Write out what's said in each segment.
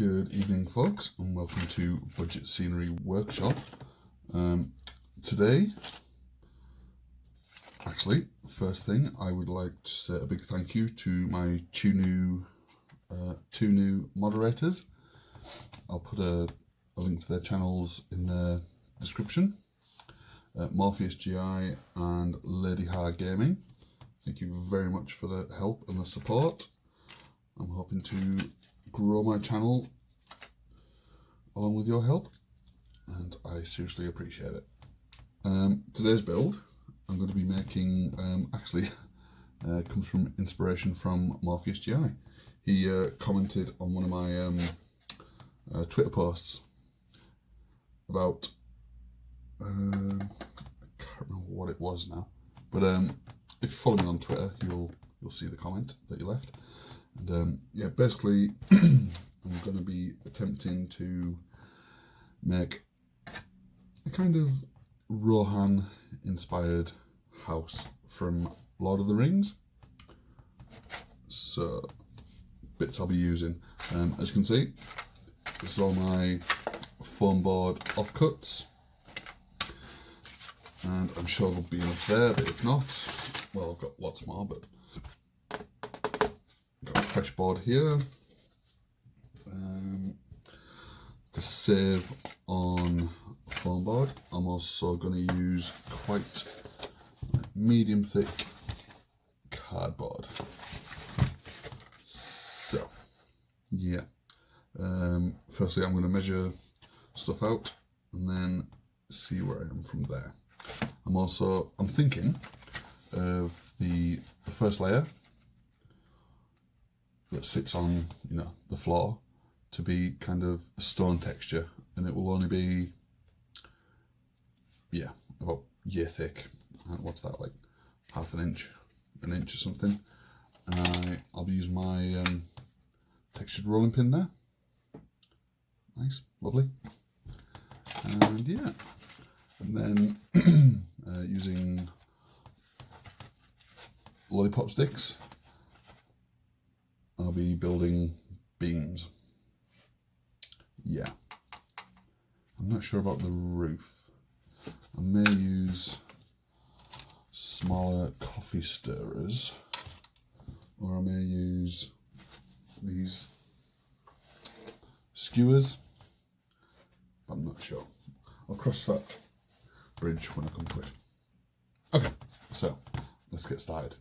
Good evening, folks, and welcome to Budget Scenery Workshop. Today, actually, first thing, I would like to say a big thank you to my two new moderators. I'll put a link to their channels in the description. MorpheusGI and LadyHA Gaming. Thank you very much for the help and the support. I'm hoping to grow my channel along with your help, and I seriously appreciate it. Today's build I'm going to be making comes from inspiration from MorpheusGI. He commented on one of my Twitter posts about I can't remember what it was now, but if you follow me on Twitter, you'll see the comment that you left. And yeah, basically, I'm going to be attempting to make a kind of Rohan-inspired house from Lord of the Rings. So, bits I'll be using. As you can see, this is all my foam board offcuts. And I'm sure there'll be enough there, but if not, well, I've got lots more, but got a fresh board here. To save on foam board, I'm also going to use quite medium thick cardboard. So, yeah. Firstly, I'm going to measure stuff out and then see where I am from there. I'm thinking of the first layer that sits on, the floor to be kind of a stone texture, and it will only be, about year thick. What's that, like half an inch or something? And I'll be using my textured rolling pin there. Nice, lovely. And yeah, and then using lollipop sticks, I'll be building beams. Yeah. I'm not sure about the roof. I may use smaller coffee stirrers, or I may use these skewers, but I'm not sure. I'll cross that bridge when I come to it. Okay, so let's get started.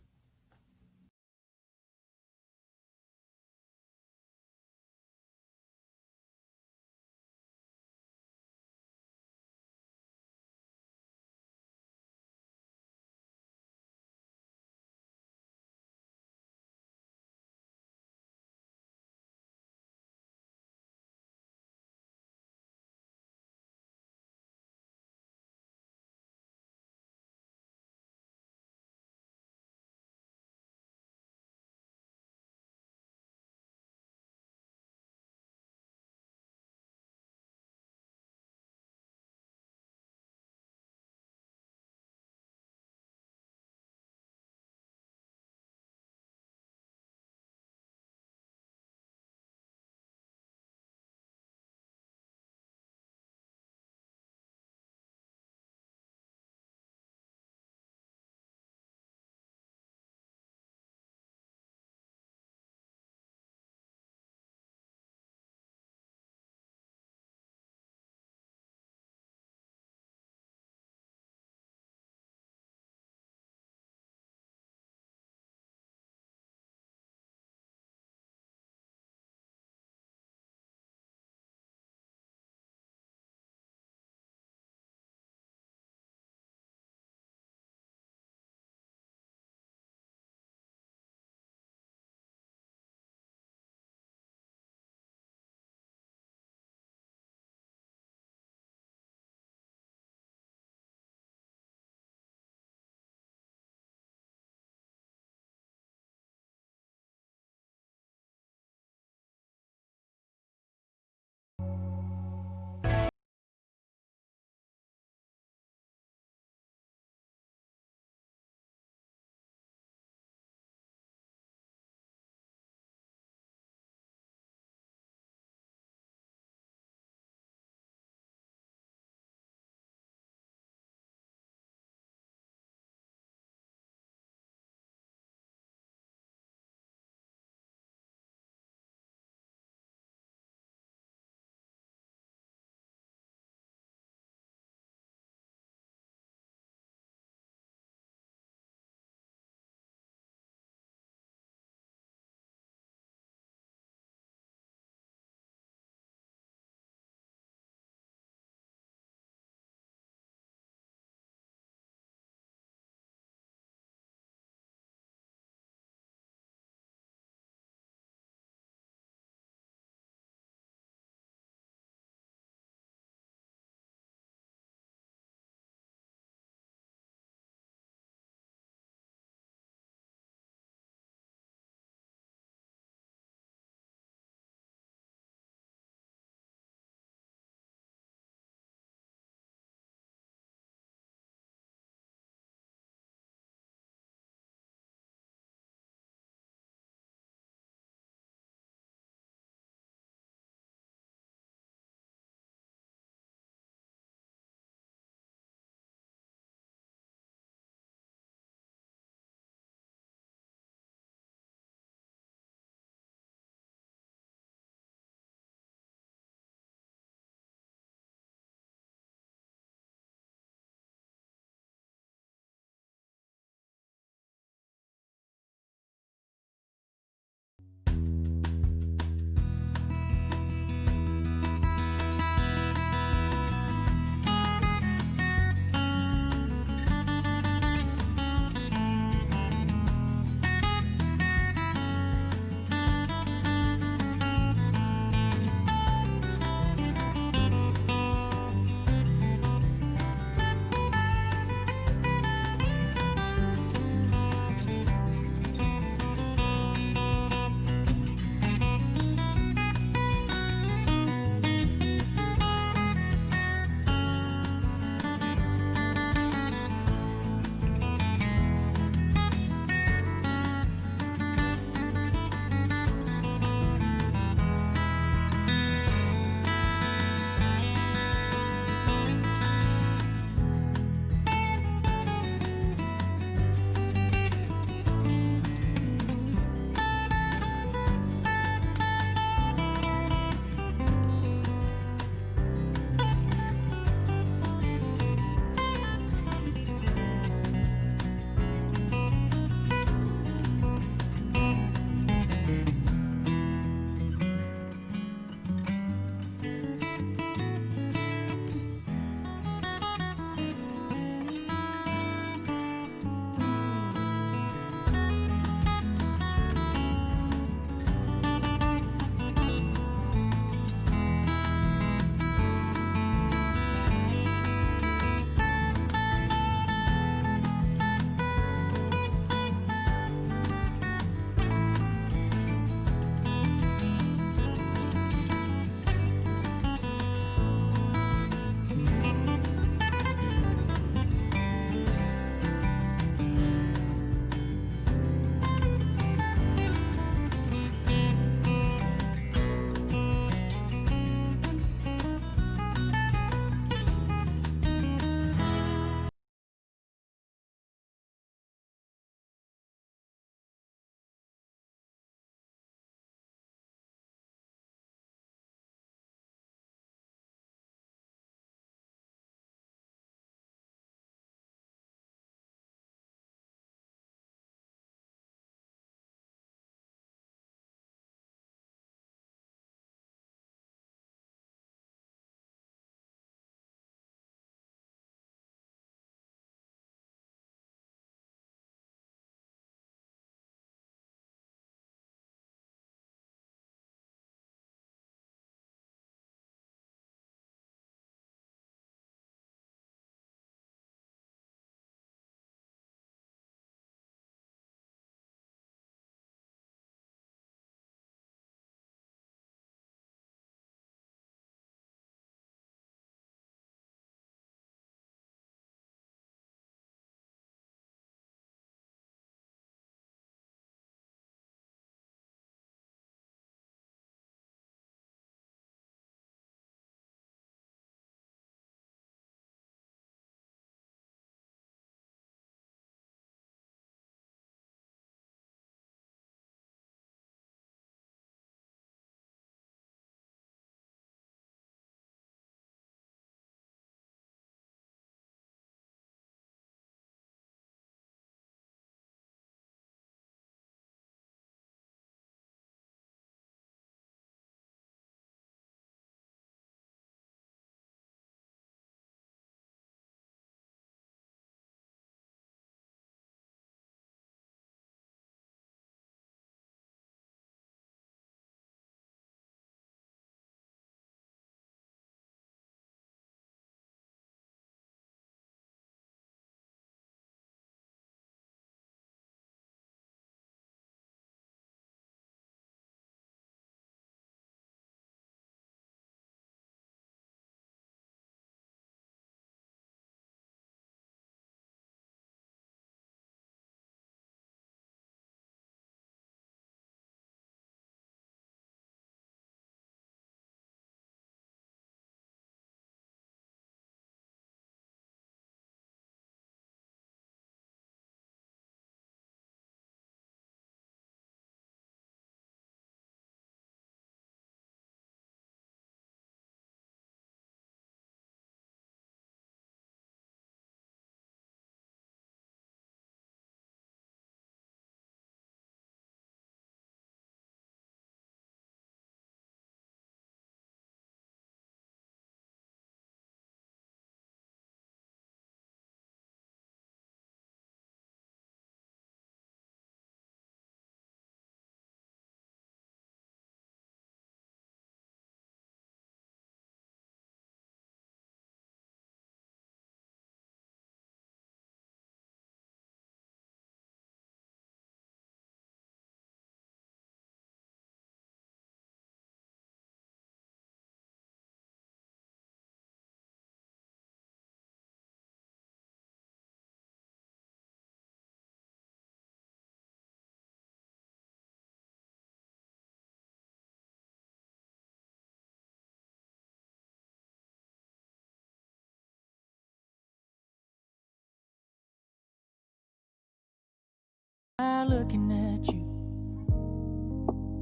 Looking at you,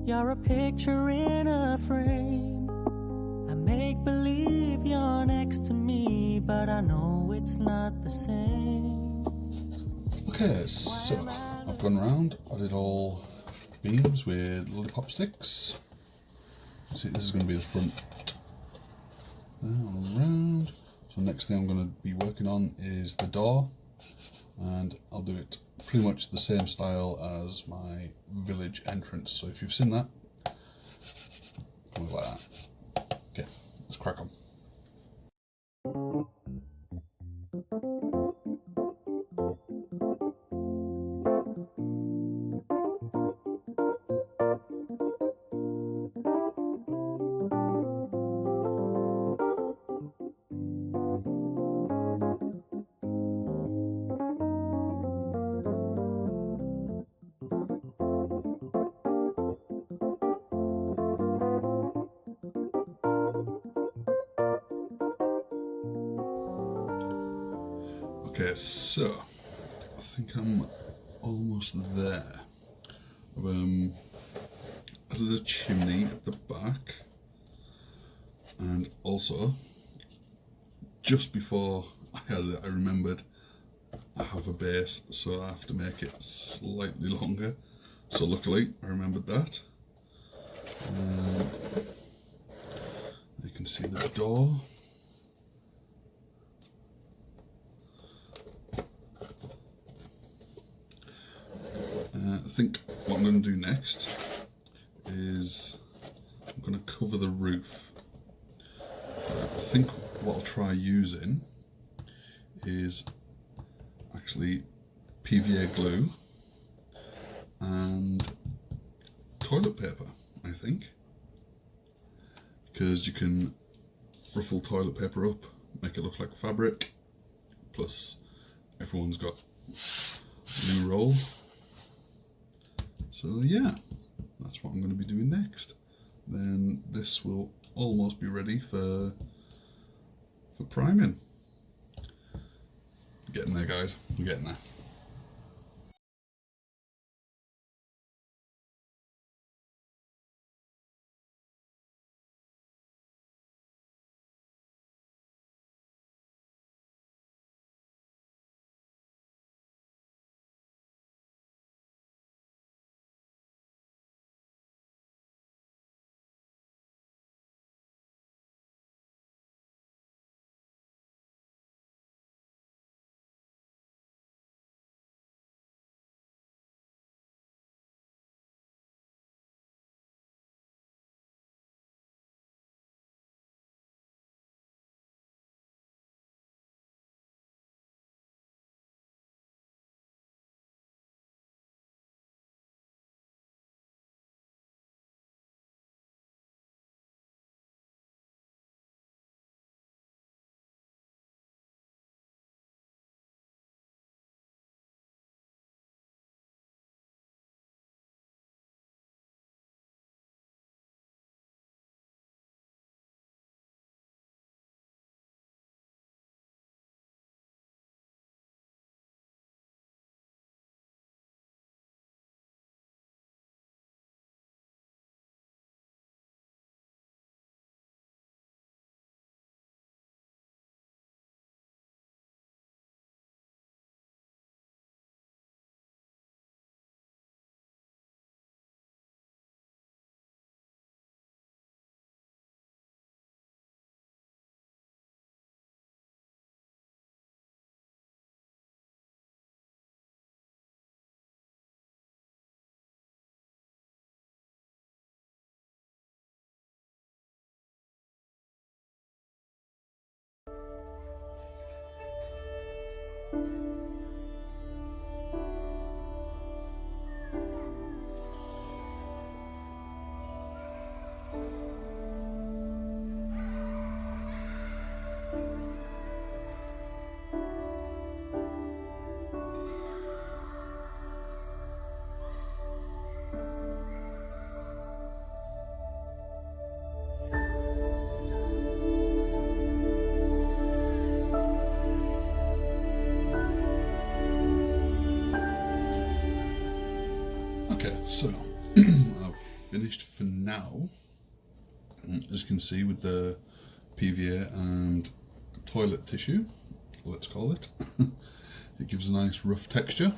you're a picture in a frame. I make believe you're next to me, but I know it's not the same. Okay, so I've gone around, added all beams with lollipop sticks. See, this is going to be the front. Around. So next thing I'm going to be working on is the door, and I'll do it pretty much the same style as my village entrance. So if you've seen that, kind of like that. Okay, let's crack on. Okay, so I think I'm almost there. I've added a chimney at the back, and also just before I added it, I remembered I have a base, so I have to make it slightly longer. So luckily I remembered that. You can see the door. I think what I'm going to do next is I'm going to cover the roof. I think what I'll try using is actually PVA glue and toilet paper, I think, because you can ruffle toilet paper up, make it look like fabric, plus everyone's got a new roll. So yeah, that's what I'm going to be doing next. Then this will almost be ready for priming. We're getting there, guys. We're getting there. Okay, so I've finished for now, as you can see, with the PVA and toilet tissue, let's call it. It gives a nice rough texture,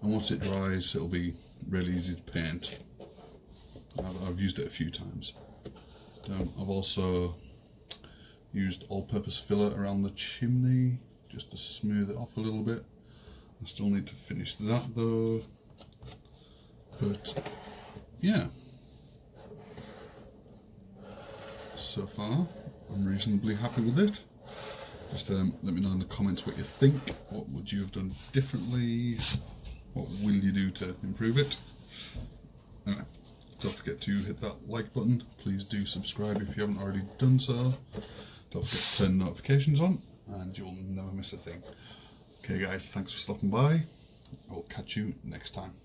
and once it dries it'll be really easy to paint. I've used it a few times. I've also used all-purpose filler around the chimney just to smooth it off a little bit. I still need to finish that though, but yeah, so far I'm reasonably happy with it. Just let me know in the comments what you think. What would you have done differently? What will you do to improve it? Anyway, don't forget to hit that like button. Please do subscribe if you haven't already done so. Don't forget to turn notifications on and you'll never miss a thing. Okay guys, thanks for stopping by. I will catch you next time.